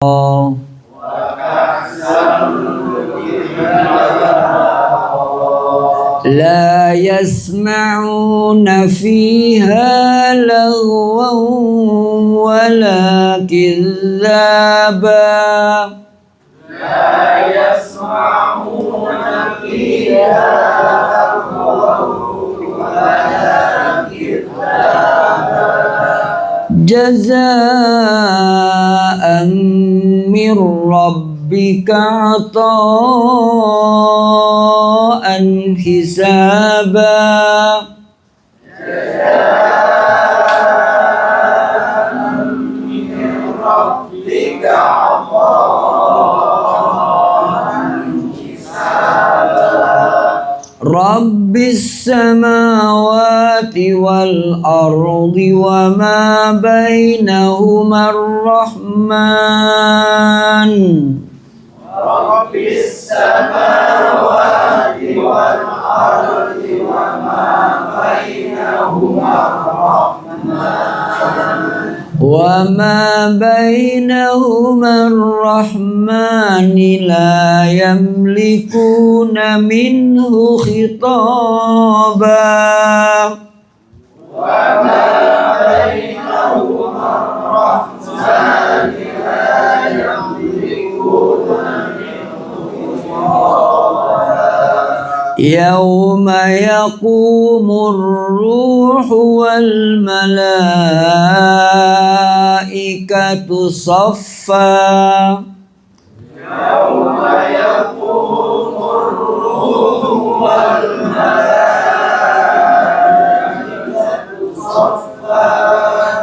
لا يسمعون فيها لغوا ولا كذابا لا يسمعون فيها لغوا ولا كذابا جزاء من ربك عطاء حسابا جزاء من ربك عطاء حسابا رب السماوات والأرض وما بينهما الرحمن رب السماوات والأرض وما بينهما الرحمن لا يملكون منه خطابا وما بينهما الرحمن لا يملكون منه خطابا يوم يقوم الروح والملائكة صفا يوم يقوم الروح والملائكة صفا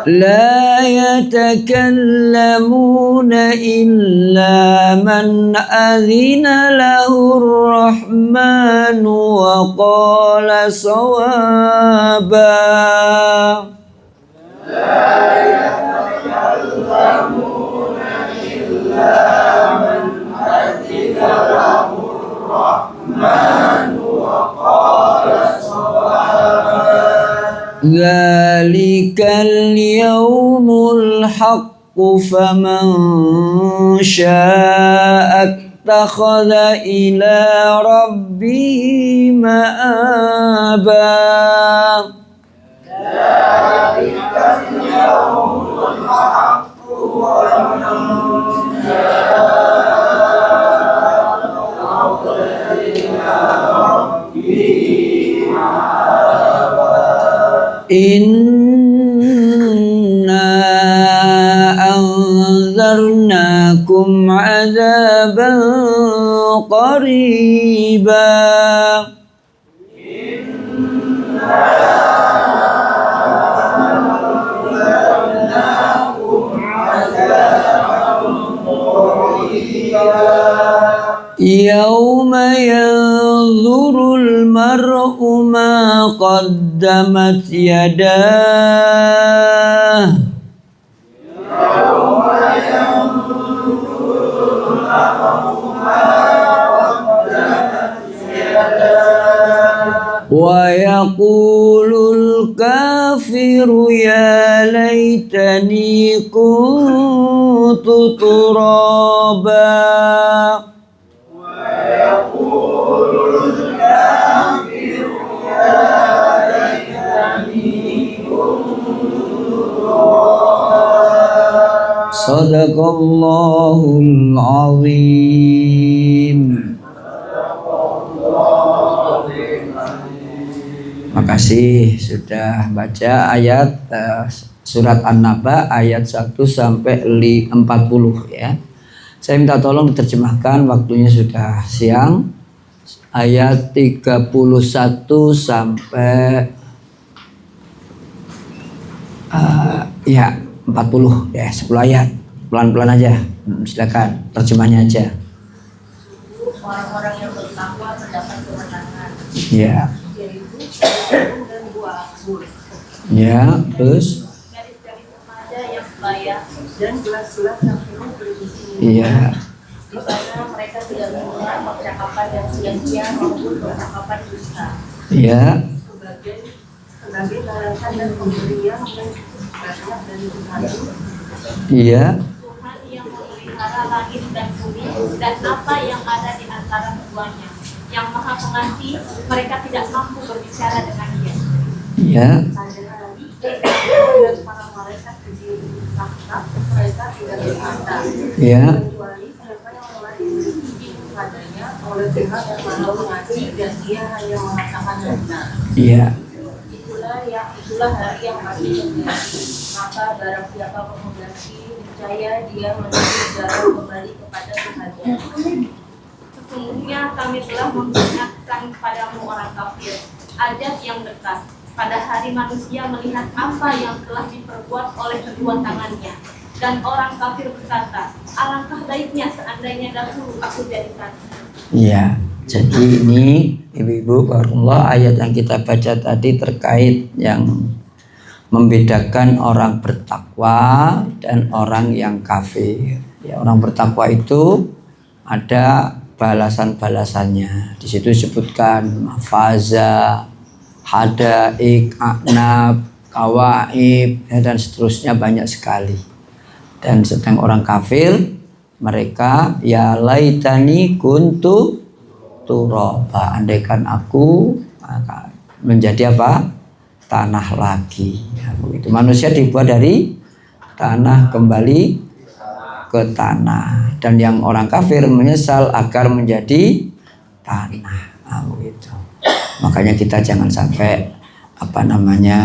لا يتكلمون إلا من أذن له الرحمن وقال صوابا لا يتكلمون إلا من أذن له الرحمن وقال صوابا ذلك اليوم الحق فمن شاء اتخذ إلى ربه مآبا ذلك اليوم الحق ومن شاء اتخذ إلى ربه مآبا إنا أنذرناكم عذابا قريبا يوم ينظر المرء ما قدمت يداه يوم ينظر المرء ما قدمت يداه ويقول الكافر يا ليتني كنت ترابا ويقول الكافر يا ليتني كنت ترابا صدق الله العظيم. Makasih sudah baca ayat surat An-Naba ayat 1 sampai 40 ya. Saya minta tolong diterjemahkan, waktunya sudah siang. Ayat 31 sampai 40 ya, 10 ayat. Pelan-pelan aja. Silakan terjemahnya aja. Orang-orang yang bertakwa mendapat kemenangan. Ya. Dan buah anggur. Ya, terus Garis-garis remaja yang layak dan gelas-gelas yang penuh berisi. iya. Di sana mereka tidak mendengar percakapan yang sia-sia maupun percakapan dusta. Iya. Sebagai balasan dan pemberian yang banyak dari Tuhan. Iya. Tuhan yang memberi memelihara langit dan bumi dan apa yang ada di antara keduanya. Yang Maha Pengasih, mereka tidak mampu berbicara dengan Dia. Ya. Dan para malaikat di takhta, mereka tidak berkata, Ya. kecuali siapa yang telah diberi izin kepadanya oleh Tuhan yang Maha Pengasih dan Dia hanya mengatakan yang benar. Iya. Itulah hari yang pasti terjadi. Maka barang siapa menghendaki, niscaya dia menuju jalan kembali kepada Tuhannya. Sesungguhnya kami telah memperingatkan kepadamu orang kafir, ajab yang dekat. Pada hari manusia melihat apa yang telah diperbuat oleh kedua tangannya. Dan orang kafir berkata, alangkah baiknya seandainya dahulu aku jadikan. Iya. Jadi ini ibu-ibu barakallah, ayat yang kita baca tadi terkait yang membedakan orang bertakwa dan orang yang kafir. Ya, orang bertakwa itu ada balasan-balasannya. Di situ disebutkan mafaza, hadaik, aknab, kawaib, ya, dan seterusnya banyak sekali. Dan sedang orang kafir, mereka ya laitani kuntu turaba, andaikan aku menjadi apa? Tanah lagi. Ya, begitu. Manusia dibuat dari tanah kembali ke tanah, dan yang orang kafir menyesal agar menjadi tanah. Nah, begitu. Makanya kita jangan sampai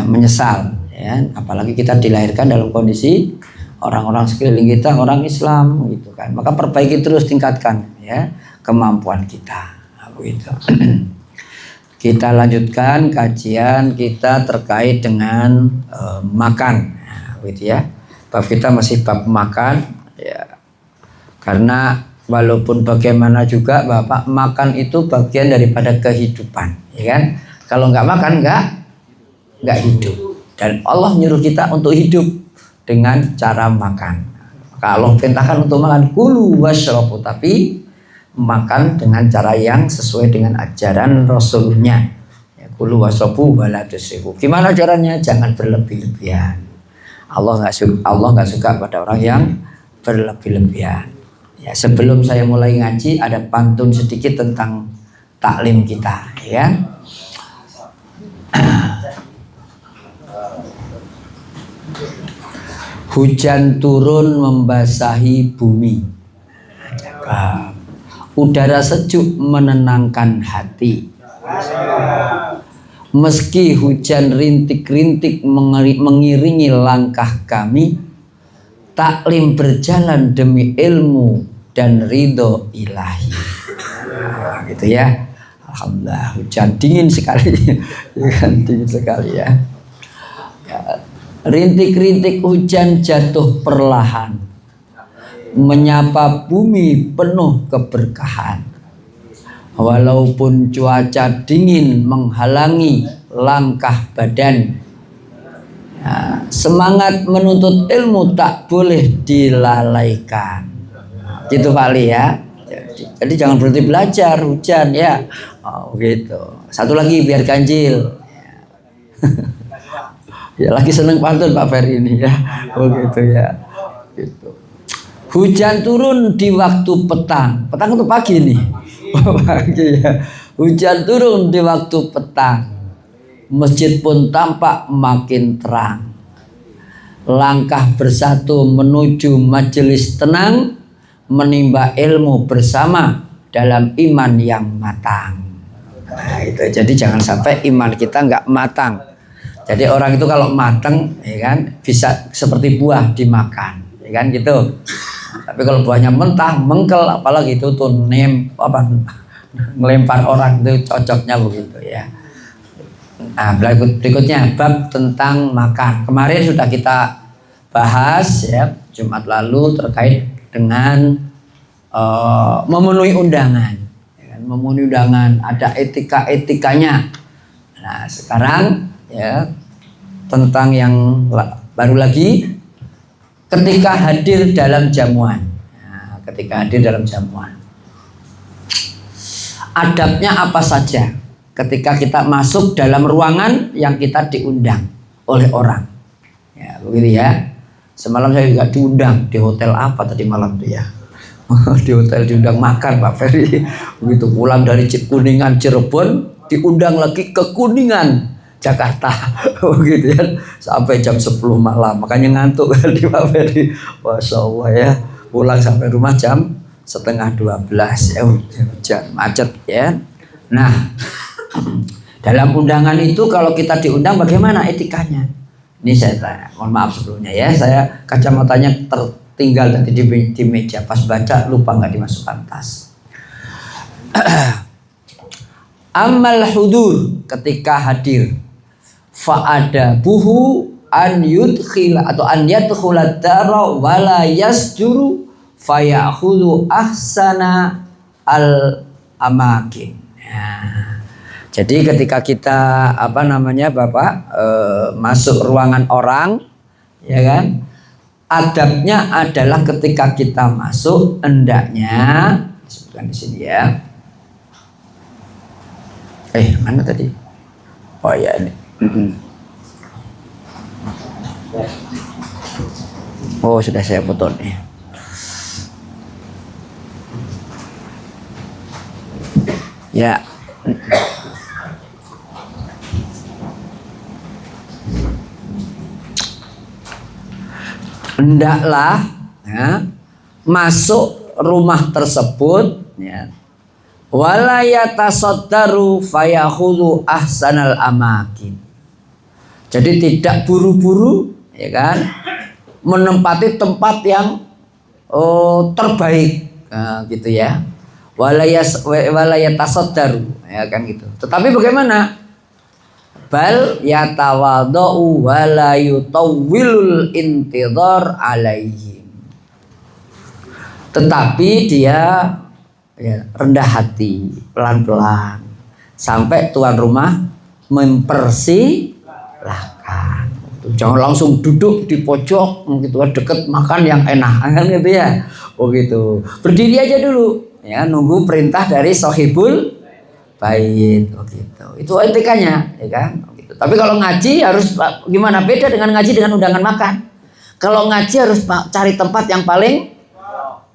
menyesal, ya. Apalagi kita dilahirkan dalam kondisi orang-orang sekeliling kita orang Islam, gitu kan. Maka perbaiki terus, tingkatkan ya kemampuan kita. Begitu. Kita lanjutkan kajian kita terkait dengan makan, gitu ya. Bab kita masih bab makan, ya. Karena walaupun bagaimana juga Bapak, makan itu bagian daripada kehidupan, ya kan? Kalau nggak makan nggak hidup. Dan Allah nyuruh kita untuk hidup dengan cara makan. Kalau perintahkan untuk makan, kulu washrabu, tapi makan dengan cara yang sesuai dengan ajaran Rasulnya. Ya, kulu wasrobu wala tusrifu. Gimana caranya? Jangan berlebih-lebihan. Allah nggak suka pada orang yang berlebih-lebihan. Ya, sebelum saya mulai ngaji ada pantun sedikit tentang taklim kita, ya. Hujan turun membasahi bumi. Cakap. Udara sejuk menenangkan hati. Meski hujan rintik-rintik mengiringi langkah kami, taklim berjalan demi ilmu dan ridho ilahi. Nah, gitu ya. Alhamdulillah, hujan dingin sekali. Dingin sekali ya. Rintik-rintik hujan jatuh perlahan, menyapa bumi penuh keberkahan. Walaupun cuaca dingin menghalangi langkah badan, ya, semangat menuntut ilmu tak boleh dilalaikan. Gitu Pak Ali ya. Jadi jangan berhenti belajar, hujan ya. Oh gitu. Satu lagi biar ganjil. Ya lagi seneng pantun Pak Ferry ini ya. Oh gitu ya. Gitu. Hujan turun di waktu petang. Petang itu pagi nih. Pagi ya. Hujan turun di waktu petang. Masjid pun tampak makin terang. Langkah bersatu menuju majelis tenang, menimba ilmu bersama dalam iman yang matang. Nah itu, jadi jangan sampai iman kita nggak matang. Jadi orang itu kalau matang, ya kan, bisa seperti buah dimakan, ya kan gitu. Tapi kalau buahnya mentah, mengkel, apalagi itu tuh melempar orang, itu cocoknya begitu ya. Nah berikutnya bab tentang makan. Kemarin sudah kita bahas ya Jumat lalu terkait dengan memenuhi undangan, ya kan? Memenuhi undangan ada etika-etikanya. Nah sekarang ya tentang yang baru lagi, ketika hadir dalam jamuan. Nah, ketika hadir dalam jamuan, adabnya apa saja ketika kita masuk dalam ruangan yang kita diundang oleh orang, ya begitu ya. Semalam saya juga diundang di hotel apa tadi malam tuh ya, Di hotel diundang makan Pak Ferry. Begitu pulang dari Kuningan Cirebon diundang lagi ke Kuningan Jakarta. Begitu ya. Sampai jam 10 malam. Makanya ngantuk kali Pak Ferry. Masya Allah ya. Pulang sampai rumah jam setengah 12 ya, hujan macet ya. Nah, dalam undangan itu kalau kita diundang bagaimana etikanya? Ini saya tanya, mohon maaf sebelumnya ya, saya kacamatanya tertinggal tadi di meja, pas baca lupa nggak dimasukkan tas. Amal hudur, ketika hadir, faada buhu an yudkhila atau an yadkhula dara wala yasjuru fayakhudhu ahsana al amakin. Nah, jadi ketika kita Bapak masuk ruangan orang, ya kan, adabnya adalah ketika kita masuk hendaknya disebutkan di sini ya. Mana tadi? Oh ya ini. Oh sudah saya potong nih. Ya. Hendaklah ya, masuk rumah tersebut ya. Wala yatasaddaru fayakhudhu ahsanal amakin. Jadi tidak buru-buru ya kan, menempati tempat yang terbaik gitu ya. Wala yatasaddaru ya kan gitu. Tetapi bagaimana? Bal yatawadau wala yutawwilul intidhar alaihim. Tetapi dia rendah hati, pelan-pelan sampai tuan rumah mempersilahkan. Jangan langsung duduk di pojok gitu, deket makan yang enak kan gitu ya. Oh gitu. Berdiri aja dulu ya, nunggu perintah dari sahibul bait. Oh gitu. Itu etikanya ya kan. Oh gitu. Tapi kalau ngaji harus gimana? Beda dengan ngaji dengan undangan makan. Kalau ngaji harus cari tempat yang paling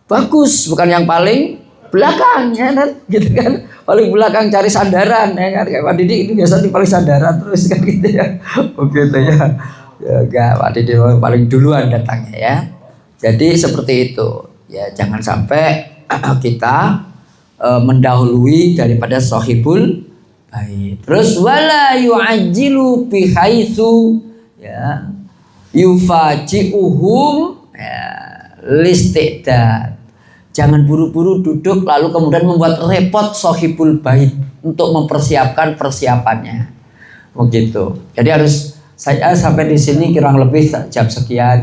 bagus, bukan yang paling belakang ya kan, gitu kan, paling belakang cari sandaran ya kan. Kayak Pak Didi itu biasa di paling sandaran terus kan gitu ya. Begitu ya. Ya enggak, Pak Didi paling duluan datangnya ya. Jadi seperti itu. Ya jangan sampai kita mendahului daripada sahibul bait. Terus wala yu'ajjilu bi haitsu ya yufaji'uhum ya listidad. Jangan buru-buru duduk lalu kemudian membuat repot sahibul bait untuk mempersiapkan persiapannya. Begitu. Jadi harus saya sampai di sini kurang lebih jam sekian.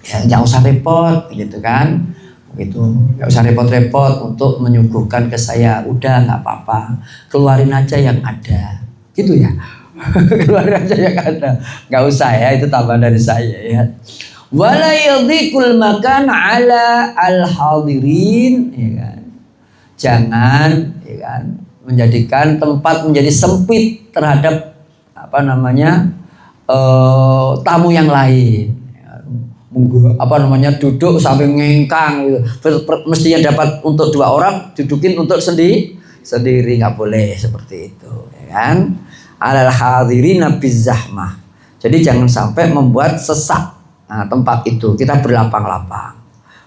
Ya, jangan usah repot gitu kan. Begitu. Enggak usah repot-repot untuk menyuguhkan ke saya. Udah enggak apa-apa. Keluarin aja yang ada. Gitu ya. Keluarin aja yang ada. Enggak usah ya, itu tambahan dari saya ya. Wala yadhiqul makan ala al-hadirin ya kan. Jangan ya kan menjadikan tempat menjadi sempit terhadap tamu yang lain. Duduk sampai ngengkang gitu. Mestinya dapat untuk 2 orang, dudukin untuk sendiri nggak boleh seperti itu ya kan. Alal hadirina bizahmah. Jadi jangan sampai membuat sesak tempat itu, kita berlapang-lapang.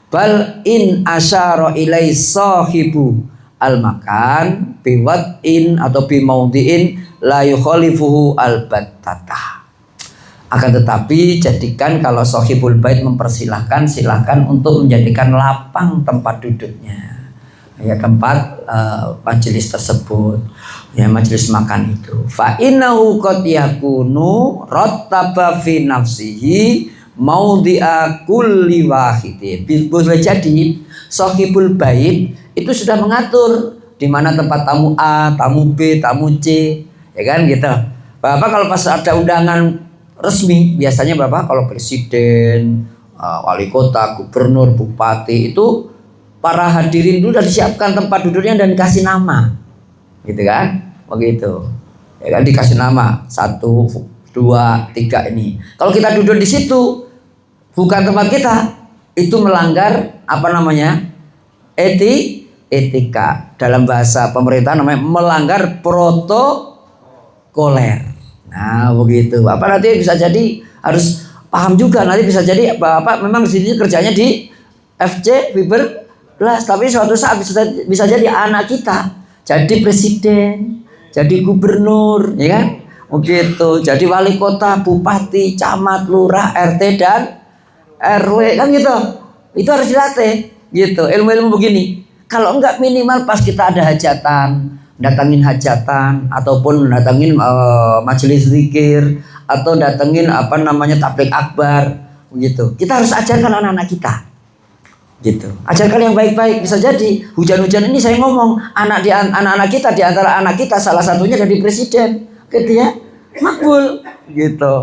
Bal in asyara ilai sahibu al makan biwad'in atau bimaudi'in la yukhalifuhu al battata. Akan tetapi jadikan kalau sahibul bait mempersilahkan, silahkan untuk menjadikan lapang tempat duduknya ya, tempat majelis tersebut ya, majelis makan itu. Fa innahu qad yakunu rattaba fi nafsihi maudhi'a kulli wahidin. Boleh jadi sahibul bait itu sudah mengatur di mana tempat tamu A, tamu B, tamu C, ya kan gitu. Bapak kalau pas ada undangan resmi, biasanya Bapak kalau presiden, wali kota, gubernur, bupati itu para hadirin dulu sudah disiapkan tempat duduknya dan dikasih nama. Gitu kan? Begitu. Ya kan, dikasih nama 1, 2, 3 ini. Kalau kita duduk di situ bukan tempat kita, itu melanggar apa namanya? Etika. Dalam bahasa pemerintah namanya melanggar protokoler. Nah, begitu. Bapak nanti bisa jadi harus paham juga, nanti bisa jadi Bapak memang di sini kerjanya di FC Fiber Plus, tapi suatu saat bisa jadi anak kita jadi presiden, jadi gubernur, ya kan? Begitu. Jadi wali kota, bupati, camat, lurah, RT dan RW, kan gitu. Itu harus dilatih, gitu. Ilmu-ilmu begini. Kalau enggak minimal pas kita ada hajatan, datangin hajatan ataupun datangin majelis zikir atau datengin apa namanya tabligh akbar, begitu. Kita harus ajarkan anak-anak kita. Gitu. Ajarkan yang baik-baik. Bisa jadi hujan-hujan ini saya ngomong anak-anak kita, di antara anak kita salah satunya jadi presiden, gitu ya, makbul, gitu,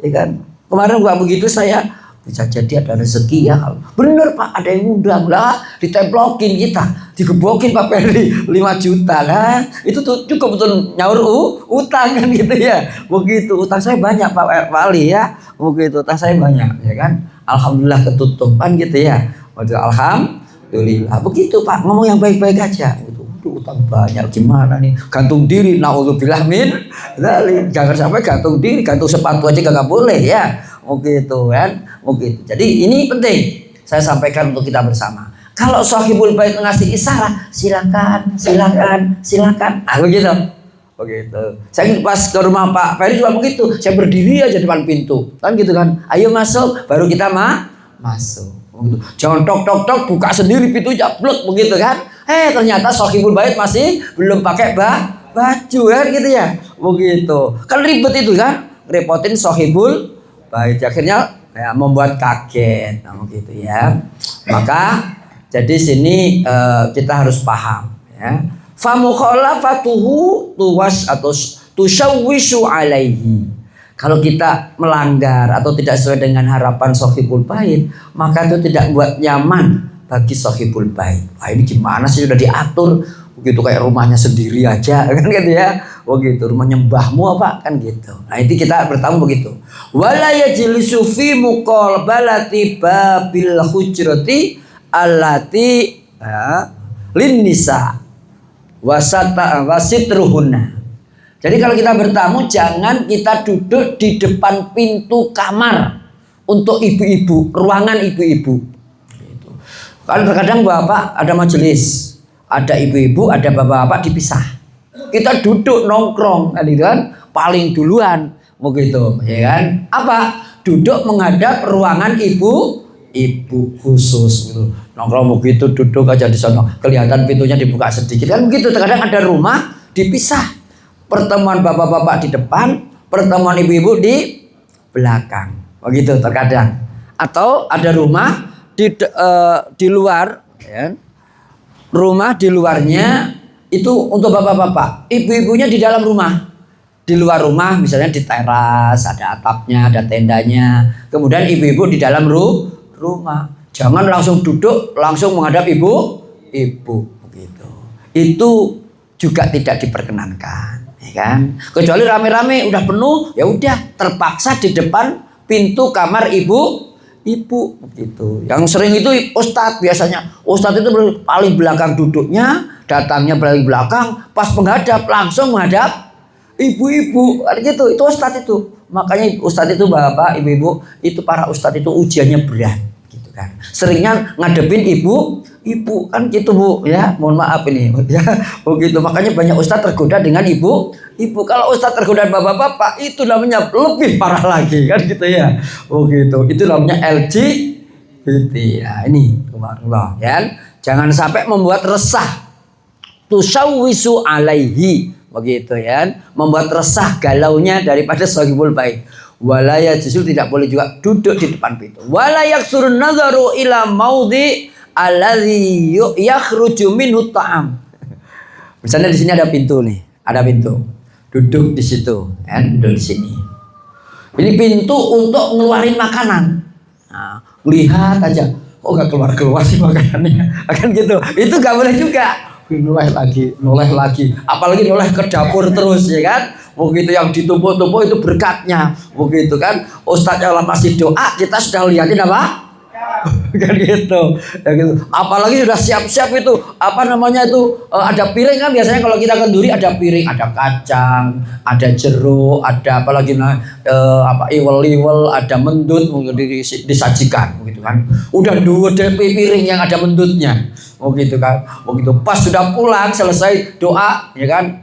ya kan. Kemarin gua begitu saya bisa jadi ada rezeki ya. Bener Pak, ada yang ngundang lah, ditemplokin kita, digebokin Pak Ferry 5 juta lah. Itu tuh cukup betul nyaur utang kan gitu ya. Begitu, utang saya banyak Pak Wali ya. Begitu, utang saya banyak ya kan. Alhamdulillah ketutup kan gitu ya. Waduh, alhamdulillah. Begitu Pak, ngomong yang baik-baik aja. Utang banyak gimana nih? Gantung diri, naudzubillah min dzalik. Jangan sampai gantung diri, gantung sepatu aja nggak boleh ya. Begitu kan? Begitu. Jadi ini penting saya sampaikan untuk kita bersama. Kalau sahibul bait ngasih isyarat, silakan. Ah, begitu. Begitu. Saya pas ke rumah Pak Ferry juga begitu. Saya berdiri aja depan pintu. Kan gitu kan. Ayo masuk, baru kita masuk. Begitu. Jangan tok buka sendiri pintunya blek begitu kan. Ternyata sahibul bait masih belum pakai baju kan gitu ya. Begitu. Kan ribet itu kan. Repotin sahibul bait. Akhirnya ya, membuat kaget. Nah, begitu ya. Maka jadi sini kita harus paham ya. Fa mukhalafatuhu tuwas atau tusyawwishu alaihi. Kalau kita melanggar atau tidak sesuai dengan harapan sahibul bait, maka itu tidak buat nyaman bagi sahibul bait. Wah, ini gimana sih, sudah diatur begitu kayak rumahnya sendiri aja kan gitu ya. Begitu, rumahnya mbahmu apa kan gitu. Nah, itu kita bertamu begitu. Wala yajlisu fi muqabalati babil hujrati allati lin nisa wasitruhunna. Jadi kalau kita bertamu jangan kita duduk di depan pintu kamar untuk ibu-ibu, ruangan ibu-ibu. Gitu. Kan terkadang bapak ada majelis, ada ibu-ibu, ada bapak-bapak dipisah. Kita duduk nongkrong, kan paling duluan, begitu, ya kan? Apa? Duduk menghadap ruangan ibu khusus, gitu. Nongkrong begitu, duduk aja di sana, kelihatan pintunya dibuka sedikit, kan begitu. Terkadang ada rumah dipisah. Pertemuan bapak-bapak di depan, pertemuan ibu-ibu di belakang, begitu terkadang. Atau ada rumah di luar, ya. Rumah di luarnya itu untuk bapak-bapak, ibu-ibunya di dalam rumah. Di luar rumah, misalnya di teras, ada atapnya, ada tendanya. Kemudian ibu-ibu di dalam rumah. Jangan langsung duduk, langsung menghadap ibu, begitu. Itu juga tidak diperkenankan. Kan? Kecuali rame-rame udah penuh, ya udah terpaksa di depan pintu kamar ibu begitu. Yang sering itu ustadz biasanya. Ustadz itu paling belakang duduknya, datangnya paling belakang, pas menghadap langsung menghadap ibu-ibu. Gitu, itu ustadz itu. Makanya ustadz itu bapak, ibu-ibu, itu para ustadz itu ujiannya berat. Kan. Seringnya ngadepin ibu kan gitu Bu ya, mohon maaf ini ya, begitu. Makanya banyak ustadz tergoda dengan ibu. Kalau ustadz tergoda bapak-bapak itu namanya lebih parah lagi kan gitu ya, begitu. Itu namanya LGBT ya. Ini Allah ya, jangan sampai membuat resah, tusawwisu alaihi, begitu ya, membuat resah galaunya daripada sahibul bait. Walaya justru tidak boleh juga duduk di depan pintu. Walayak surun nazaru ila maudi alladhi yakhruju minhu ta'am. Misalnya di sini ada pintu nih, ada pintu. Duduk di situ, kan? Duduk di sini. Ini pintu untuk ngeluarin makanan. Nah, lihat aja, kok nggak keluar sih makanannya, akan gitu. Itu nggak boleh juga. Noleh lagi, apalagi noleh ke dapur terus ya kan. Begitu yang ditumpuk-tumpuk itu berkatnya, begitu kan. Ustadznya masih doa, kita sudah lihatin apa? kan gitu. Ya gitu. Apalagi sudah siap-siap itu apa namanya itu ada piring kan biasanya kalau kita kenduri ada piring, ada kacang, ada jeruk, ada apalagi apa iwel-iwel, ada mendut disajikan begitu kan. Udah dua piring yang ada mendutnya. Oh gitu kan. Oh gitu. Pas sudah pulang selesai doa ya kan.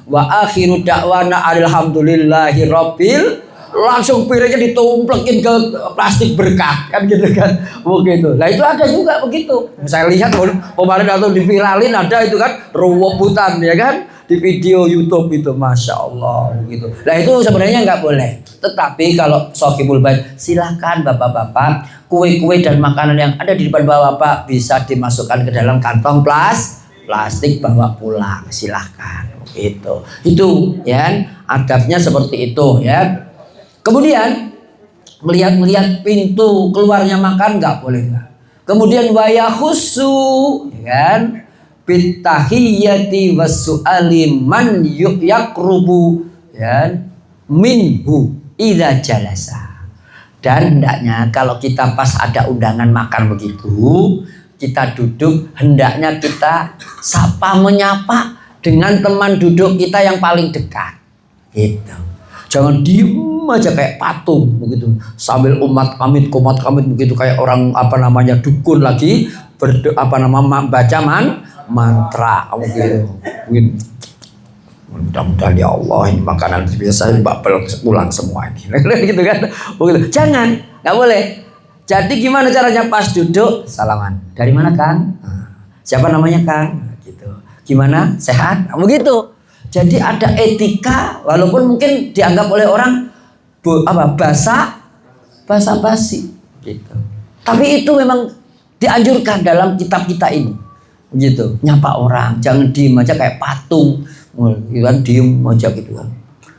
Wa akhiru da'wana alhamdulillahirabbil, langsung piringnya ditumplekin ke plastik berkah kan gitu kan. Oh gitu. Nah itu ada juga begitu. Saya lihat kemarin atau diviralin ada itu kan rebutan ya kan di video YouTube itu, masya Allah gitu. Nah itu sebenarnya nggak boleh. Tetapi kalau Sohibul Bait silahkan bapak-bapak, kue-kue dan makanan yang ada di depan bapak bisa dimasukkan ke dalam kantong plastik bawa pulang, silahkan gitu. Itu ya adabnya seperti itu ya. Kemudian melihat pintu keluarnya makan nggak boleh. Kemudian wayahusu kan bitahiyyati wasu'ali man yakrubu ya minhu idza jalasa. Dan hendaknya kalau kita pas ada undangan makan begitu, kita duduk, hendaknya kita sapa menyapa dengan teman duduk kita yang paling dekat gitu. Jangan diem aja kayak patung begitu sambil umat kamit begitu kayak orang apa namanya dukun lagi baca mantra begitu. Mudah-mudahan ya Allah ini makanan biasa bakal pulang semua ini gitu kan begitu. Jangan, nggak boleh. Jadi gimana caranya pas duduk salaman, dari mana Kang? Siapa namanya Kang? Gitu. Gimana, sehat? Begitu. Jadi ada etika walaupun mungkin dianggap oleh orang basa-basi gitu. Tapi itu memang dianjurkan dalam kitab kita ini. Gitu. Nyapa orang, jangan diem aja kayak patung. Kan diem aja gitu kan.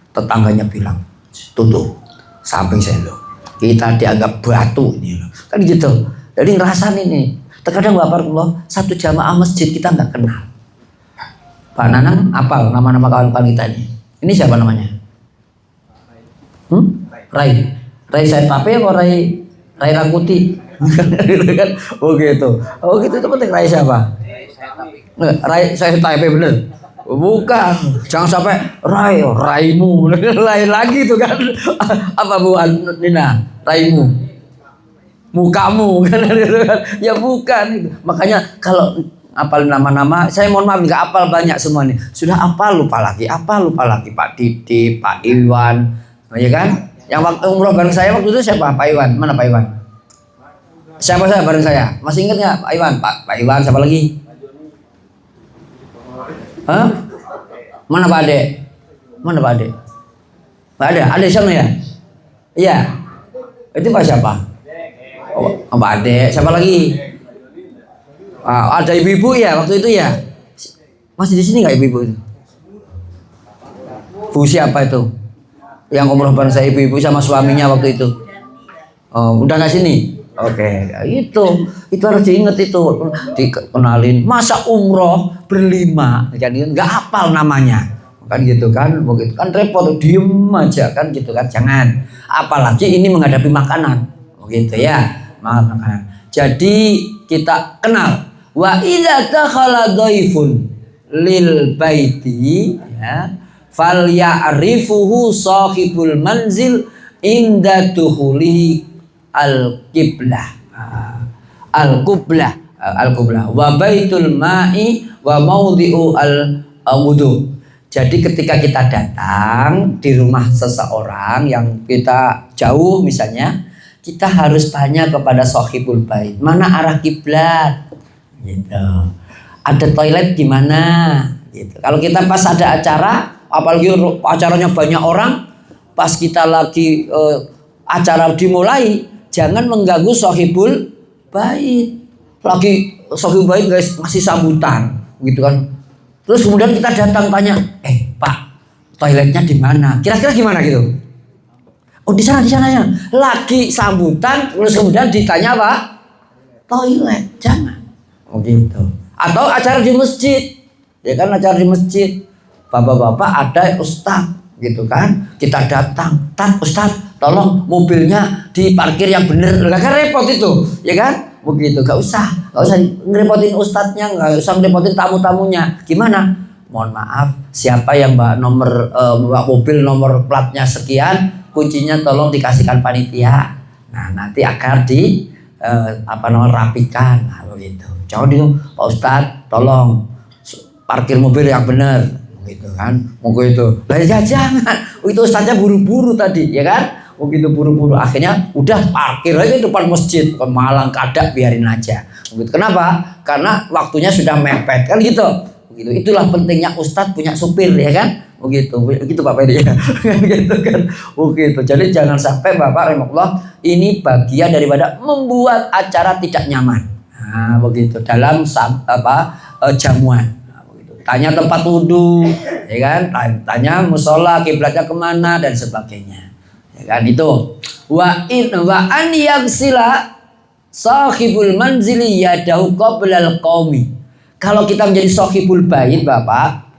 Tetangganya bilang, "Tutup samping saya loh. Kita dianggap batu ini loh." Kan gitu. Jadi ngerasain ini. Terkadang Bapak satu jamaah masjid kita nggak kenal. Pak Nanang apal nama-nama kawan-kawan kita ini. Ini siapa namanya? Rai Said Pape atau Rai Rangkuti? Kan? Oh gitu itu penting. Rai siapa? Rai Said Pape bener? Bukan, jangan sampai Raimu lain lagi tuh kan. Apa Bu Nina? Raimu, mukamu kan? Ya bukan itu. Makanya kalau apal nama-nama, saya mohon maaf nggak apal banyak semua nih. Sudah apal lupa lagi Pak Didi, Pak Iwan, ya kan? Yang waktu umroh bareng saya waktu itu siapa? Pak Iwan. Mana Pak Iwan? Siapa saya bareng saya? Masih ingat nggak Pak Iwan? Pak Iwan siapa lagi? Hah? Mana Pak Ade? Pak Ade siapa ya? Iya. Itu Pak siapa? Oh, Pak Ade. Siapa lagi? Ada ibu-ibu ya waktu itu ya? Masih di sini nggak ibu-ibu itu? Bu siapa itu? Yang umroh bareng saya ibu-ibu sama suaminya waktu itu. Oh, udah nggak sini? Oke, itu harus diingat itu, dikenalin. Masa umroh berlima, jadi nggak hafal namanya, kan gitu kan? Begitu kan repot, diem aja kan gitu kan? Jangan. Apalagi ini menghadapi makanan, begitu ya, makanan. Jadi kita kenal. Wa idza dakhala dhaifun lil baiti ya falya'rifuhu sahibul manzil inda dukhuli al-qiblah wa baitul ma'i wa maudhi'u al-wudu. Jadi ketika kita datang di rumah seseorang yang kita jauh misalnya, kita harus tanya kepada sahibul bait, mana arah kiblat gitu. Ada toilet di mana gitu. Kalau kita pas ada acara, apalagi acaranya banyak orang, pas kita lagi acara dimulai, jangan mengganggu sahibul bait. Lagi sahibul bait guys masih sambutan gitu kan. Terus kemudian kita datang tanya, Pak, toiletnya di mana? Kira-kira gimana gitu? Oh di sana ya. Lagi sambutan, terus kemudian ditanya apa? Toilet, jangan. Oh gitu. Atau acara di masjid, ya kan acara di masjid, bapak-bapak ada ustaz gitu kan? Kita datang, Ustaz, tolong mobilnya diparkir yang bener, lah kan repot itu, ya kan? Begitu, gak usah ngerepotin ustadznya, gak usah ngerepotin tamu-tamunya. Gimana? Mohon maaf, siapa yang bawa mobil nomor platnya sekian, kuncinya tolong dikasihkan panitia. Nah, nanti akan rapikan, nah, begitu. Jangan dia, Pak Ustadz, tolong parkir mobil yang benar, gitu kan? Mungkin itu. Lah ya jangan, itu ustadznya buru-buru tadi, ya kan? Begitu buru-buru, akhirnya udah parkir aja depan masjid, ke Malang Kadak, biarin aja. Begitu. Kenapa? Karena waktunya sudah mepet, kan gitu. Begitu. Itulah pentingnya ustadz punya supir, ya kan? Begitu Pak Pedi, ya. Gitu kan. Begitu. Jadi jangan sampai Bapak rahimahullah, ini bagian daripada membuat acara tidak nyaman. Nah, begitu. Dalam jamuan. Nah, begitu. Tanya tempat wudhu, ya kan? Tanya musola, kiblatnya kemana dan sebagainya. Ya kan itu. Wa an yaghsila sahibul manzili yadahu qablal qaumi. Kalau kita menjadi sahibul bait, Bapak,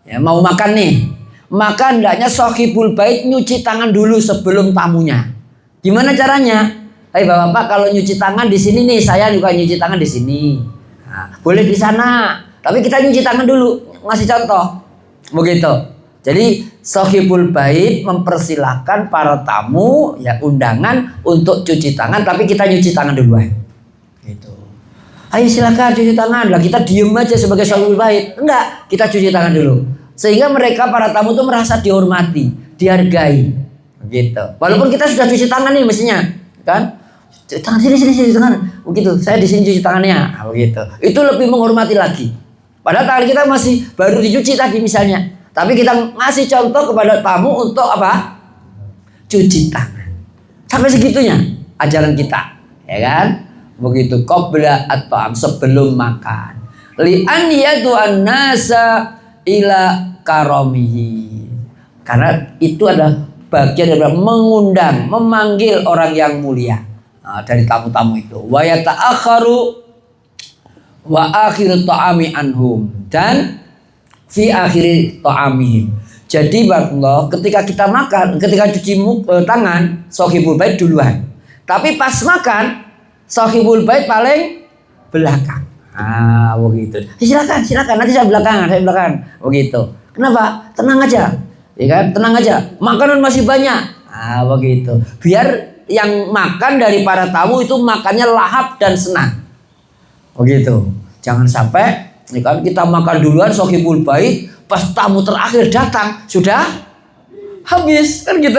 ya mau makan nih, maka hendaknya sahibul bait nyuci tangan dulu sebelum tamunya. Gimana caranya? Bapak, kalau nyuci tangan di sini nih, saya juga nyuci tangan di sini. Nah, boleh di sana, tapi kita nyuci tangan dulu. Ngasih contoh, begitu. Jadi sahibul bait mempersilahkan para tamu, ya undangan untuk cuci tangan, tapi kita nyuci tangan duluan. Gitu. Ayo silakan cuci tangan. Lah kita diem aja sebagai sahibul bait. Enggak, kita cuci tangan dulu. Sehingga mereka para tamu itu merasa dihormati, dihargai. Gitu. Walaupun kita sudah cuci tangan nih mestinya, kan? Cuci tangan sini tangan. Begitu. Saya di sini cuci tangannya. Nah, begitu. Itu lebih menghormati lagi. Padahal tangan kita masih baru dicuci tadi misalnya. Tapi kita ngasih contoh kepada tamu untuk apa? Cuci tangan. Sampai segitunya ajaran kita, ya kan? Begitu. Qabla at-ta'am, sebelum makan. Li'an yadu an-nasa ila karamihi. Karena itu adalah bagian dari mengundang, memanggil orang yang mulia. Nah, dari tamu-tamu itu. Wa yata'akharu wa akhiru ta'ami anhum. Dan fi akhiri ta'amihim. Jadi barakallah, ketika kita makan, ketika cuci tangan, sahibul bait duluan. Tapi pas makan, sahibul bait paling belakang. Ah, begitu. Silakan, nanti saya belakangan. Begitu. Kenapa? Tenang aja. Ya kan? Tenang aja. Makanan masih banyak. Ah, begitu. Biar yang makan dari para tamu itu makannya lahap dan senang. Begitu. Jangan sampai kan kita makan duluan sahibul bait, pas tamu terakhir datang sudah habis, kan gitu.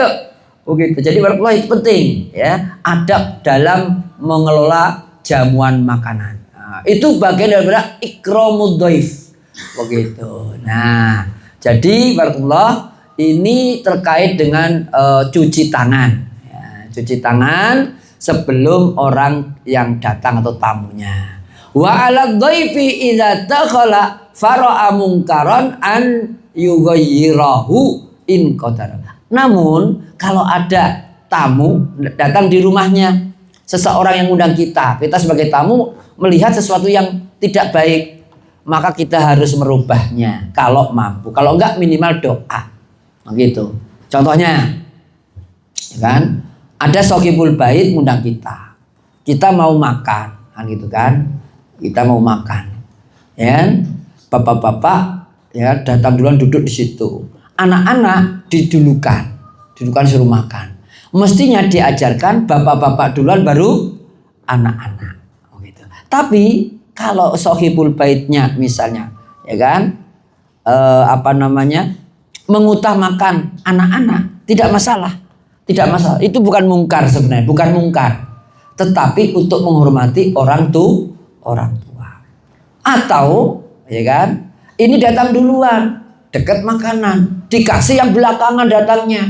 Begitu. Jadi barakallah itu penting, ya, adab dalam mengelola jamuan makanan. Nah, itu bagian daripada ikramud dhaif. Begitu. Nah, jadi barakallah ini terkait dengan cuci tangan. Ya, cuci tangan sebelum orang yang datang atau tamunya. Wa 'ala dhaifi idza dakhala fara'a munkaran an yughayyirahu in qadara. Namun kalau ada tamu datang di rumahnya, seseorang yang undang kita sebagai tamu melihat sesuatu yang tidak baik, maka kita harus merubahnya kalau mampu. Kalau enggak minimal doa. Begitu. Contohnya, ya kan? Ada sahibul bait ngundang kita. Kita mau makan, kan gitu kan? Kita mau makan, ya, bapak-bapak, ya, datang duluan duduk di situ. Anak-anak didulukan suruh makan. Mestinya diajarkan bapak-bapak duluan baru anak-anak. Gitu. Tapi kalau sahibul baitnya misalnya, ya kan, mengutamakan anak-anak, tidak masalah. Itu bukan mungkar sebenarnya, bukan mungkar. Tetapi untuk menghormati orang tua. Atau, ya kan, ini datang duluan, dekat makanan, dikasih yang belakangan datangnya.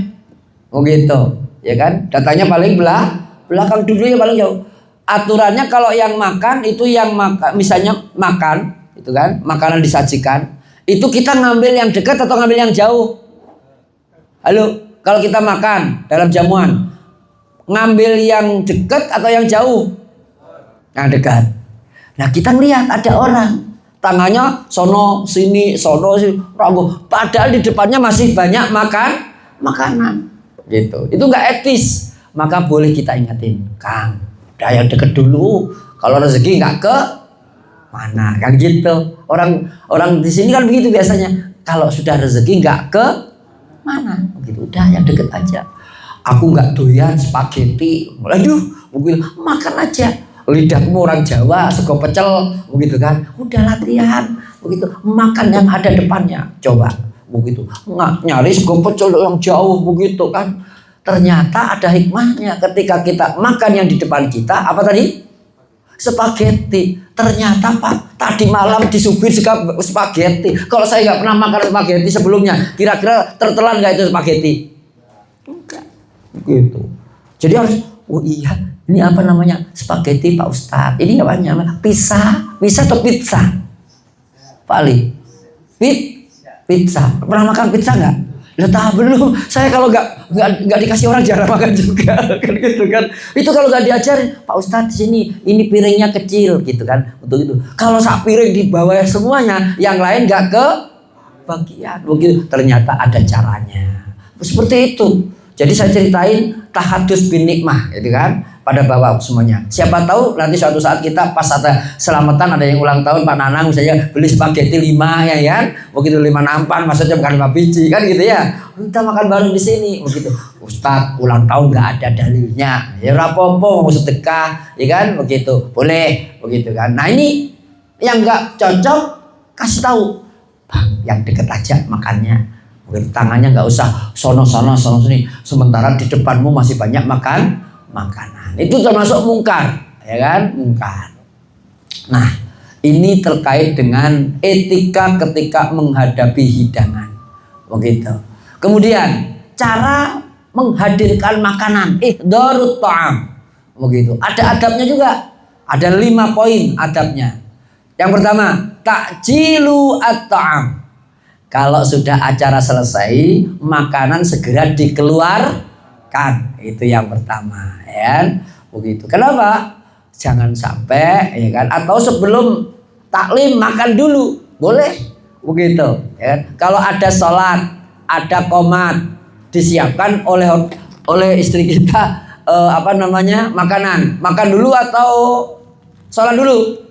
Oh gitu, ya kan? Datangnya paling belakang, dulunya paling jauh. Aturannya kalau yang makan itu misalnya makan, itu kan, makanan disajikan, itu kita ngambil yang dekat atau ngambil yang jauh? Halo, kalau kita makan dalam jamuan, ngambil yang dekat atau yang jauh? Yang dekat. Nah, kita ngelihat ada orang tangannya sono sini ragu, padahal di depannya masih banyak makanan gitu. Itu nggak etis. Maka boleh kita ingetin, Kang, udah yang deket dulu. Kalau rezeki nggak ke mana kan gitu. Orang di sini kan begitu biasanya. Kalau sudah rezeki nggak ke mana, begitu. Udah yang deket aja. Aku nggak doyan spaghetti. Aduh, mungkin makan aja. Lidahmu orang Jawa, sego pecel, begitu kan. Udah latihan, begitu. Makan yang ada depannya. Coba, begitu. Nggak nyari sego pecel yang jauh, begitu kan. Ternyata ada hikmahnya ketika kita makan yang di depan kita. Apa tadi? Spaghetti. Ternyata Pak, tadi malam disuguhin spaghetti. Kalau saya nggak pernah makan spaghetti sebelumnya, kira-kira tertelan nggak itu spaghetti? Enggak. Gitu. Jadi harus, oh iya, ini apa namanya? Spaghetti Pak Ustadz. Ini apa namanya? Pizza atau pizza? Pak Ali, pizza. Pernah makan pizza nggak? Lah belum. Saya kalau nggak dikasih orang jarang makan juga kan gitu kan. Itu kalau nggak diajarin, Pak Ustadz sini, ini piringnya kecil gitu kan. Untuk itu. Kalau sak piring di bawah semuanya, yang lain nggak ke bagian begitu. Ternyata ada caranya. Seperti itu. Jadi saya ceritain tahadus bin nikmah, gitu kan, pada bapak semuanya. Siapa tahu nanti suatu saat kita pas ada selamatan, ada yang ulang tahun Pak Nanang misalnya beli spaghetti 5 ya kan, begitu 5 nampan, maksudnya bukan 5 biji kan gitu ya. Kita makan bareng di sini, begitu. Ustadz ulang tahun nggak ada dalilnya, ya rapopo mau sedekah, ya kan, begitu. Boleh, begitu kan. Nah ini yang nggak cocok kasih tahu, Bang, yang deket aja makannya. Tangannya nggak usah sono sini, sementara di depanmu masih banyak makanan. Itu termasuk mungkar, ya kan, mungkar. Nah, ini terkait dengan etika ketika menghadapi hidangan, begitu. Kemudian cara menghadirkan makanan, ihdarut ta'am, begitu. Ada adabnya juga, ada 5 poin adabnya. Yang pertama, ta'jilu at-ta'am. Kalau sudah acara selesai, makanan segera dikeluarkan. Itu yang pertama, ya. Begitu. Kenapa? Jangan sampai, ya kan? Atau sebelum taklim makan dulu, boleh. Begitu, ya. Kalau ada sholat, ada qomat, disiapkan oleh istri kita makanan. Makan dulu atau sholat dulu?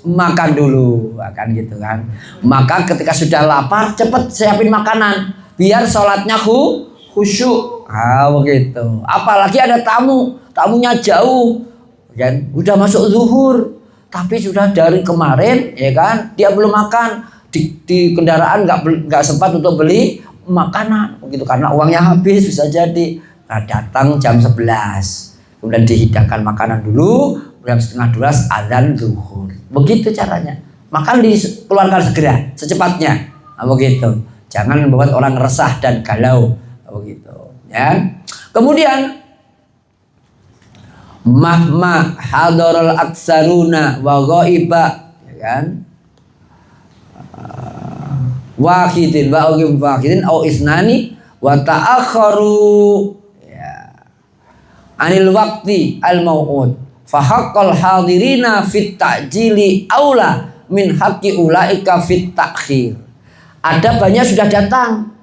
Makan dulu, akan gitu kan. Maka ketika sudah lapar, cepet siapin makanan biar sholatnya khusyuk. Begitu. Apalagi ada tamunya jauh, kan? Udah masuk zuhur, tapi sudah dari kemarin, ya kan? Dia belum makan di kendaraan, nggak sempat untuk beli makanan, begitu karena uangnya habis bisa jadi. Nah, datang jam 11, kemudian dihidangkan makanan dulu. Jam 11:30 azan zuhur. Begitu caranya. Makan dikeluarkan segera, secepatnya. Begitu. Jangan membuat orang resah dan galau. Begitu. Ya. Kemudian mahma hadarul aksaruna wa ghaiba, ya kan? Wahidin wa wahidin au isnani wa ta'akharu, ya, anil waqti al mau'ud. Fahaqqal hadirina fit ta'jili aula min haqqi ulaika fit ta'khir. Ada banyak sudah datang,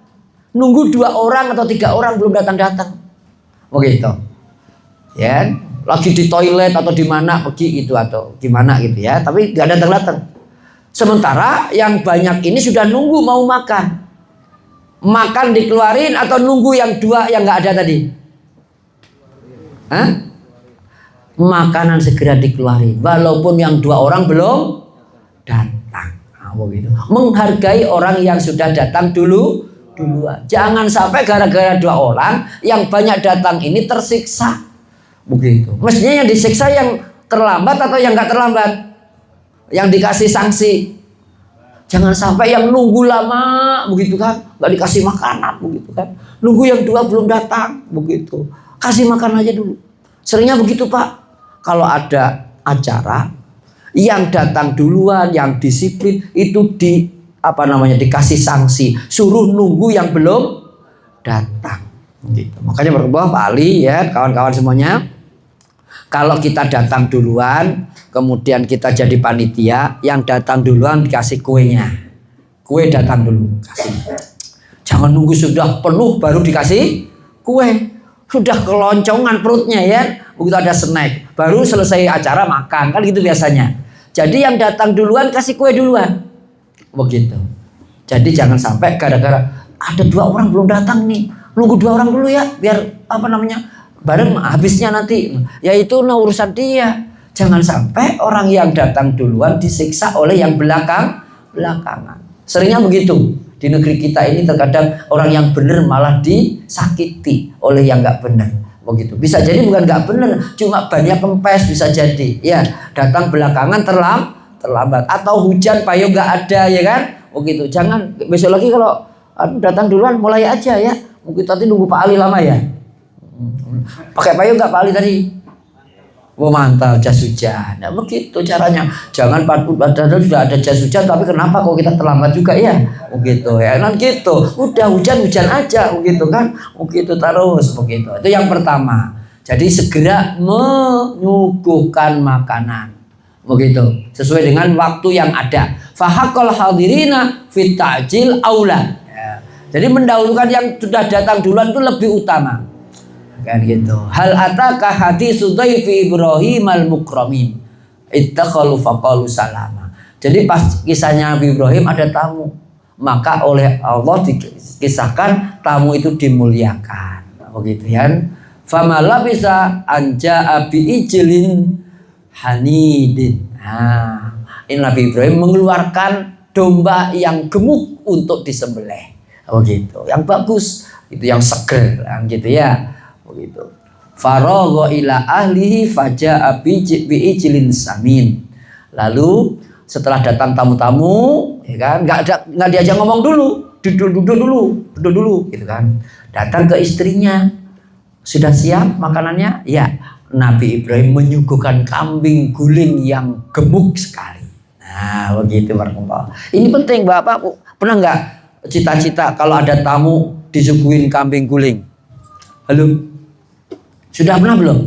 nunggu 2 orang atau 3 orang belum datang. Begitu. Ya, lagi di toilet atau di mana pergi itu atau gimana gitu ya, tapi enggak datang. Sementara yang banyak ini sudah nunggu mau makan. Makan dikeluarin atau nunggu yang 2 yang enggak ada tadi? Hah? Makanan segera dikeluarin walaupun yang 2 orang belum datang. Begitu. Menghargai orang yang sudah datang duluan. Jangan sampai gara-gara 2 orang yang banyak datang ini tersiksa. Begitu. Mestinya yang disiksa yang terlambat atau yang nggak terlambat, yang dikasih sanksi. Jangan sampai yang nunggu lama, begitu kan, nggak dikasih makanan, begitu kan. Nunggu yang 2 belum datang, begitu. Kasih makan aja dulu. Seringnya begitu Pak. Kalau ada acara yang datang duluan, yang disiplin itu dikasih sanksi, suruh nunggu yang belum datang. Gitu. Makanya berubah Pak Ali ya, kawan-kawan semuanya. Kalau kita datang duluan, kemudian kita jadi panitia, yang datang duluan dikasih kuenya. Kue datang dulu, kasih. Jangan nunggu sudah penuh baru dikasih kue. Sudah keloncongan perutnya ya. Begitu ada snack, baru selesai acara makan, kan gitu biasanya. Jadi yang datang duluan kasih kue duluan. Begitu. Jadi jangan sampai gara-gara ada 2 orang belum datang nih, nunggu 2 orang dulu ya, biar bareng habisnya nanti. Ya itu urusan dia. Jangan sampai orang yang datang duluan disiksa oleh yang belakangan. Seringnya begitu. Di negeri kita ini terkadang orang yang benar malah disakiti oleh yang nggak benar. Begitu. Bisa jadi bukan nggak benar, cuma banyak kempes bisa jadi. Ya, datang belakangan terlambat atau hujan payung nggak ada ya kan? Begitu. Jangan besok lagi kalau datang duluan mulai aja ya. Mungkin nanti nunggu Pak Ali lama ya. Pakai payung nggak Pak Ali tadi? Oh mantap, jas hujan. Nah begitu caranya. Jangan padahal sudah ada jas hujan, tapi kenapa kok kita terlambat juga ya? Begitu ya, kan gitu. Udah hujan aja, begitu kan? Begitu terus, begitu. Itu yang pertama. Jadi segera menyuguhkan makanan, begitu. Sesuai dengan waktu yang ada. Fahaqal hadirina fit ta'jil aula. Ya. Jadi mendahulukan yang sudah datang duluan itu lebih utama. Kan gitu. Hal ataka haditsu dhaifi Ibrahim al-mukramin ittakhalu faqalu salama. Jadi pas kisahnya Nabi Ibrahim ada tamu, maka oleh Allah dikisahkan tamu itu dimuliakan. Begitu kan? Famala bisa anja bi ijlin hanidin. Nah, ini Nabi Ibrahim mengeluarkan domba yang gemuk untuk disembelih. Begitu. Yang bagus, itu yang seger, gitu ya. Begitu. Faragha ila ahlihi faja'a bi ijlin samin. Lalu setelah datang tamu-tamu, ya kan, nggak diajak ngomong dulu, duduk dulu, gitu kan. Datang ke istrinya, sudah siap makanannya? Ya, Nabi Ibrahim menyuguhkan kambing guling yang gemuk sekali. Nah, begitu warahmatullah. Ini penting, Bapak. Pernah nggak cita-cita kalau ada tamu disuguhin kambing guling? Halo? Sudah pernah belum?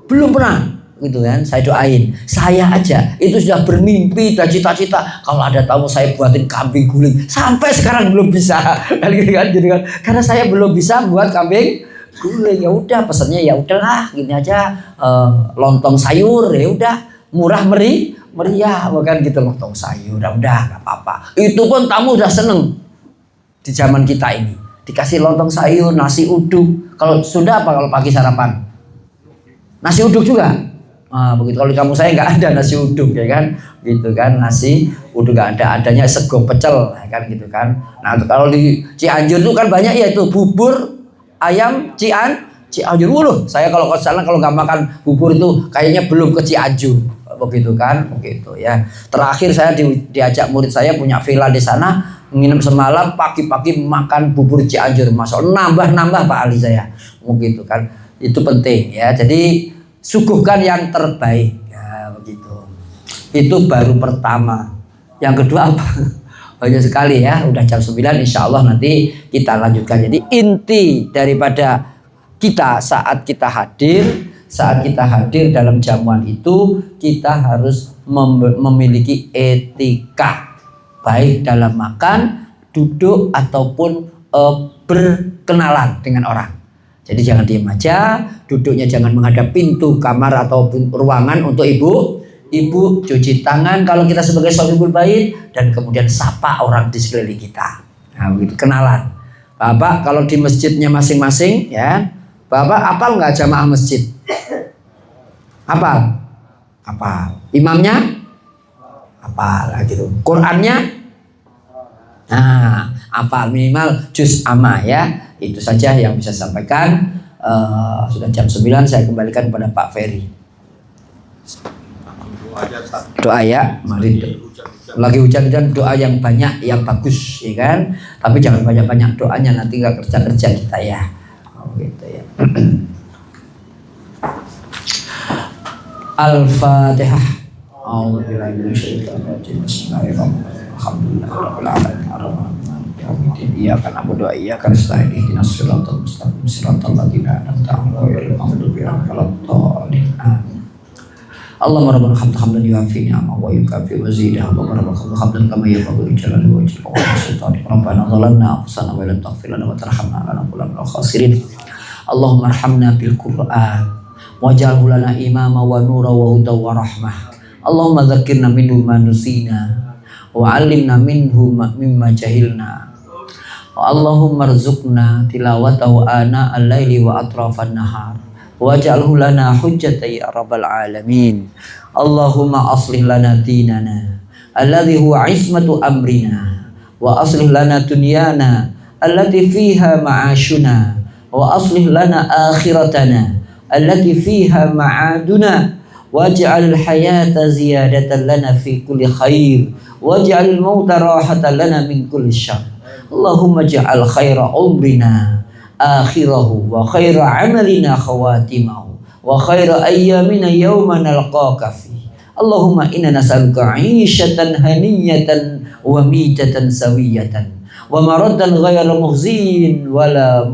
Belum pernah, gitu kan? Saya doain. Saya aja itu sudah bermimpi dan cita-cita kalau ada tamu saya buatin kambing guling. Sampai sekarang belum bisa, gitu kan? Karena saya belum bisa buat kambing guling. Ya udah, pesannya ya udahlah, gini aja. Lontong sayur, ya udah, murah meriah, bukan gitu, lontong sayur. Udah, nggak apa-apa. Itu pun tamu udah seneng di zaman kita ini. Dikasih lontong sayur, nasi uduk. Kalau sudah apa kalau pagi sarapan? Nasi uduk juga. Begitu. Kalau di kampung saya nggak ada nasi uduk, ya kan? Gitu kan, nasi uduk nggak ada. Adanya sego pecel, ya kan? Gitu kan. Nah kalau di Cianjur itu kan banyak ya itu bubur ayam Cianjur. Loh, saya kalau ke sana kalau nggak makan bubur itu kayaknya belum ke Cianjur. Begitu kan? Begitu ya. Terakhir saya diajak murid saya punya villa di sana. Nginep semalam, pagi-pagi makan bubur Cianjur, masuk nambah Pak Ali saya, begitu kan. Itu penting ya. Jadi suguhkan yang terbaik ya, begitu. Itu baru pertama. Yang kedua apa? Banyak sekali ya. Udah jam 9, insya Allah nanti kita lanjutkan. Jadi inti daripada kita saat kita hadir dalam jamuan itu, kita harus memiliki etika. Baik dalam makan, duduk, ataupun berkenalan dengan orang. Jadi jangan diam aja, duduknya jangan menghadap pintu kamar ataupun ruangan untuk ibu, cuci tangan kalau kita sebagai shofibul bait, dan kemudian sapa orang di sekeliling kita. Nah, begitu, kenalan. Bapak kalau di masjidnya masing-masing, ya, Bapak hafal nggak jamaah masjid? Hafal? Imamnya? Apa gitu. Qurannya, nah, apa minimal juz amma ya. Itu saja yang bisa saya sampaikan. Sudah jam 9, saya kembalikan kepada Pak Ferry. Doa ya, mari. Lagi hujan-hujan, doa yang banyak, yang bagus, ya kan. Tapi jangan banyak-banyak doanya, nanti nggak kerja kita ya. Gitu ya. Al-Fatihah. A'udzubillahi minasyaitonir rajim. Bismillahirrahmanirrahim. Alhamdulillahirabbil alamin. Iyyaka na'budu wa iyyaka nasta'in. Ihdinas siratal mustaqim. Siratal ladzina an'amta 'alaihim ghairil maghdubi 'alaihim waladdallin. Allahumma rabbana hamdan yuafi ni'amahu wa yukafi mazidah. Allahumma rabbana hamdan kama yanbaghi li jalali wajhika wa sultanika. Rabbana zalamna anfusana wa lam taghfir lana wa tarhamna lanakunanna minal khasirin. Allahumma arhamna bil Qur'an waj'alhu lana imama wa nura wa huda wa rahmah. Allahumma dzakkirna minhu ma nusina wa 'allimna minhu mimma jahilna. Allahumma rzuqna tilawatahu ana al-laili wa atrafan nahar waj'alhu lana hujjatan ya rabbal alamin. Allahumma aslih lana dinana alladhi huwa ismatu amrina wa aslih lana dunyana allati fiha ma'ashuna wa aslih lana akhiratana allati fiha ma'aduna waj'al al-hayata ziyadatan lana fi kulli khair waj'al al-mauta rahatan lana min kulli syarr. Allahumma ja'al khaira umrina akhirahu wa khaira amalina khawatimahu wa khaira ayyamina yawma nalqaka fi. Allahumma inna nas'aluka 'ishatan haniyatan wa mitatan sawiyatan wa maradan ghayra mukhzin wala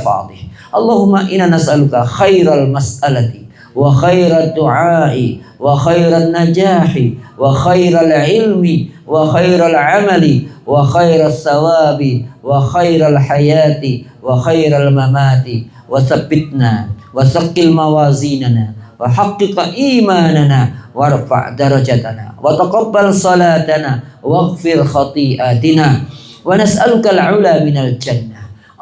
fadih. Allahumma inna nas'aluka khairal mas'alati wa khairat du'ai wa khairan najahi wa khairal ilmi wa khairal amali wa khairas sawabi wa khairal hayati wa khairal mamati wa tsabbitna wa saqqil mawazinana wa haqqiqa imanana warfa' darajatana wa taqabbal salatana waghfir khati'atina wa nas'aluka al-'ula minal jannah.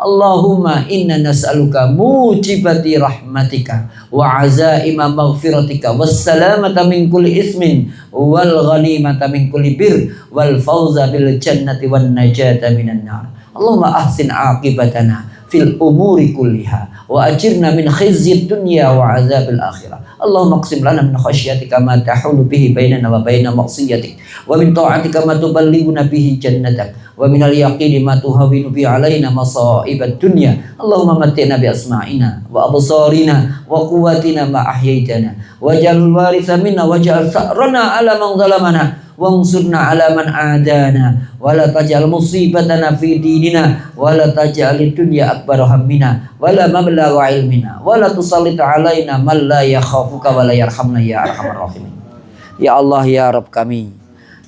Allahumma inna nas'aluka mujibati rahmatika wa azaima maghfiratika was salamata min kulli ismin wal ghanimata min kulli bir wal fawza bil jannati wan najata minan nar. Allahumma ahsin aqibatana fil umuri kulliha wa ajirna min khizyid dunya wa azabil akhirah. Allahumma qsim lana min khasyatika ma tahulu bihi bainana wa baina ma'siyatik wa min ta'atika ma tuballighuna bihi jannatak wa minal yaqini ma tuhawwinu bi alaina masa'ibad dunya. Allahumma matti'na bi asma'ina wa absarina wa quwwatina ma ahyaitana waj'alhu waritha minna waj'al sa'rana 'ala man zalamana wansurna 'ala man 'adana wa la taj'al musibatana fi dinina wa la taj'al ad-dunya akbar hammina wa la mablagha ilmina wa la tusallit 'alaina man la yakhafuka wa la yarhamna ya arhamar rahimin. Ya Allah ya Rabb kami,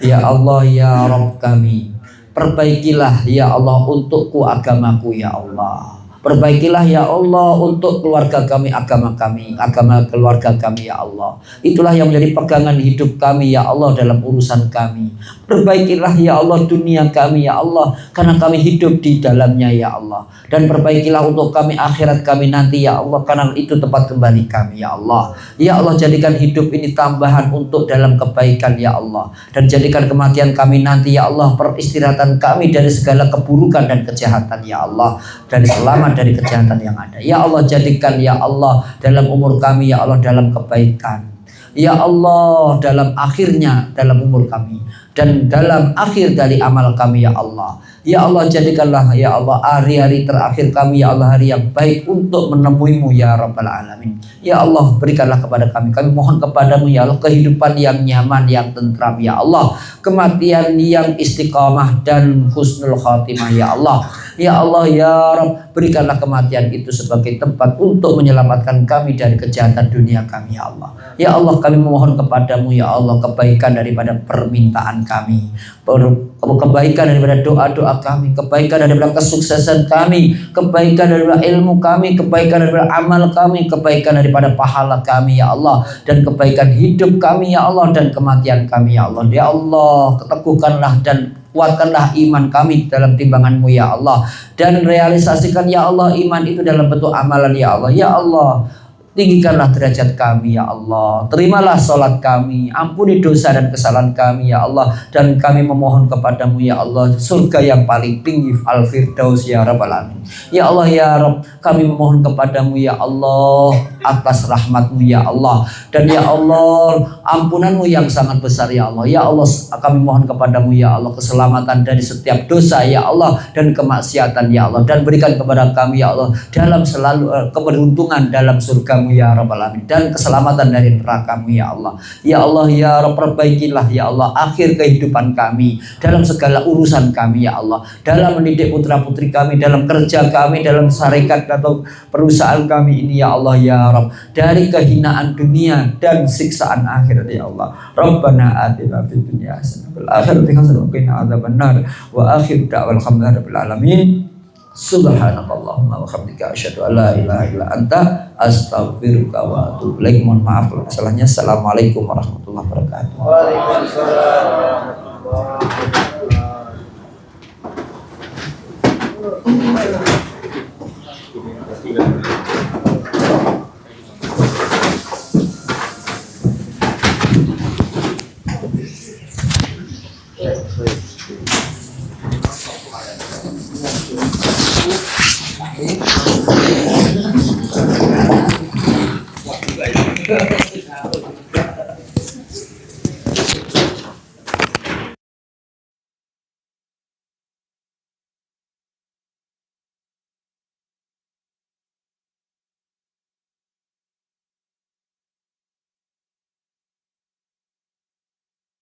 ya Allah ya Rabb kami, perbaikilah ya Allah untukku agamaku ya Allah. Perbaikilah ya Allah untuk keluarga kami, agama keluarga kami ya Allah. Itulah yang menjadi pegangan hidup kami ya Allah dalam urusan kami. Perbaikilah ya Allah dunia kami ya Allah, karena kami hidup di dalamnya ya Allah. Dan perbaikilah untuk kami akhirat kami nanti ya Allah, karena itu tempat kembali kami ya Allah. Ya Allah, jadikan hidup ini tambahan untuk dalam kebaikan ya Allah. Dan jadikan kematian kami nanti ya Allah peristirahatan kami dari segala keburukan dan kejahatan ya Allah, dan selamat dari kejahatan yang ada. Ya Allah, jadikan ya Allah dalam umur kami ya Allah dalam kebaikan. Ya Allah, dalam akhirnya dalam umur kami dan dalam akhir dari amal kami ya Allah. Ya Allah, jadikanlah ya Allah hari-hari terakhir kami ya Allah hari yang baik untuk menemuimu ya Rabbal Alamin. Ya Allah, berikanlah kepada kami mohon kepadamu ya Allah kehidupan yang nyaman, yang tentram ya Allah, kematian yang istiqamah dan husnul khatimah ya Allah. Ya Allah ya Rabb, berikanlah kematian itu sebagai tempat untuk menyelamatkan kami dari kejahatan dunia kami ya Allah. Ya Allah, kami memohon kepadamu ya Allah kebaikan daripada permintaan kami, kebaikan daripada doa-doa kami, kebaikan daripada kesuksesan kami, kebaikan daripada ilmu kami, kebaikan daripada amal kami, kebaikan daripada pahala kami ya Allah, dan kebaikan hidup kami ya Allah, dan kematian kami ya Allah. Ya Allah, teguhkanlah dan kuatkanlah iman kami dalam timbanganmu ya Allah, dan realisasikan ya Allah iman itu dalam bentuk amalan ya Allah. Ya Allah, tinggikanlah derajat kami ya Allah, terimalah sholat kami, ampuni dosa dan kesalahan kami ya Allah, dan kami memohon kepadamu ya Allah surga yang paling tinggi Al-Firdaus ya Rabbal Alamin. Ya Allah ya Rabb, kami memohon kepadamu ya Allah atas rahmatmu ya Allah, dan ya Allah ampunanmu yang sangat besar ya Allah. Ya Allah, kami mohon kepadamu ya Allah keselamatan dari setiap dosa ya Allah dan kemaksiatan ya Allah, dan berikan kepada kami ya Allah dalam selalu keberuntungan dalam surga surgamu ya Rabbal Alamin, dan keselamatan dari nerakamu ya Allah. Ya Allah ya Rabb, perbaikilah ya Allah akhir kehidupan kami, dalam segala urusan kami ya Allah, dalam mendidik putra putri kami, dalam kerja kami, dalam syarikat atau perusahaan kami ini ya Allah ya Rabb, dari kehinaan dunia dan siksaan akhirat ya Allah. Rabbana atina fid dunya hasanah wal akhirati hasanah wa qina adzabannar, wa akhiru da'wana alhamdulillahi alamin. Subhanakallahumma wa bihamdika asyhadu an la ilaha illa anta astaghfiruka wa atubu ilaik. Mohon maaf kalau kesalahannya. Assalamualaikum warahmatullahi wabarakatuh. Waalaikumsalam.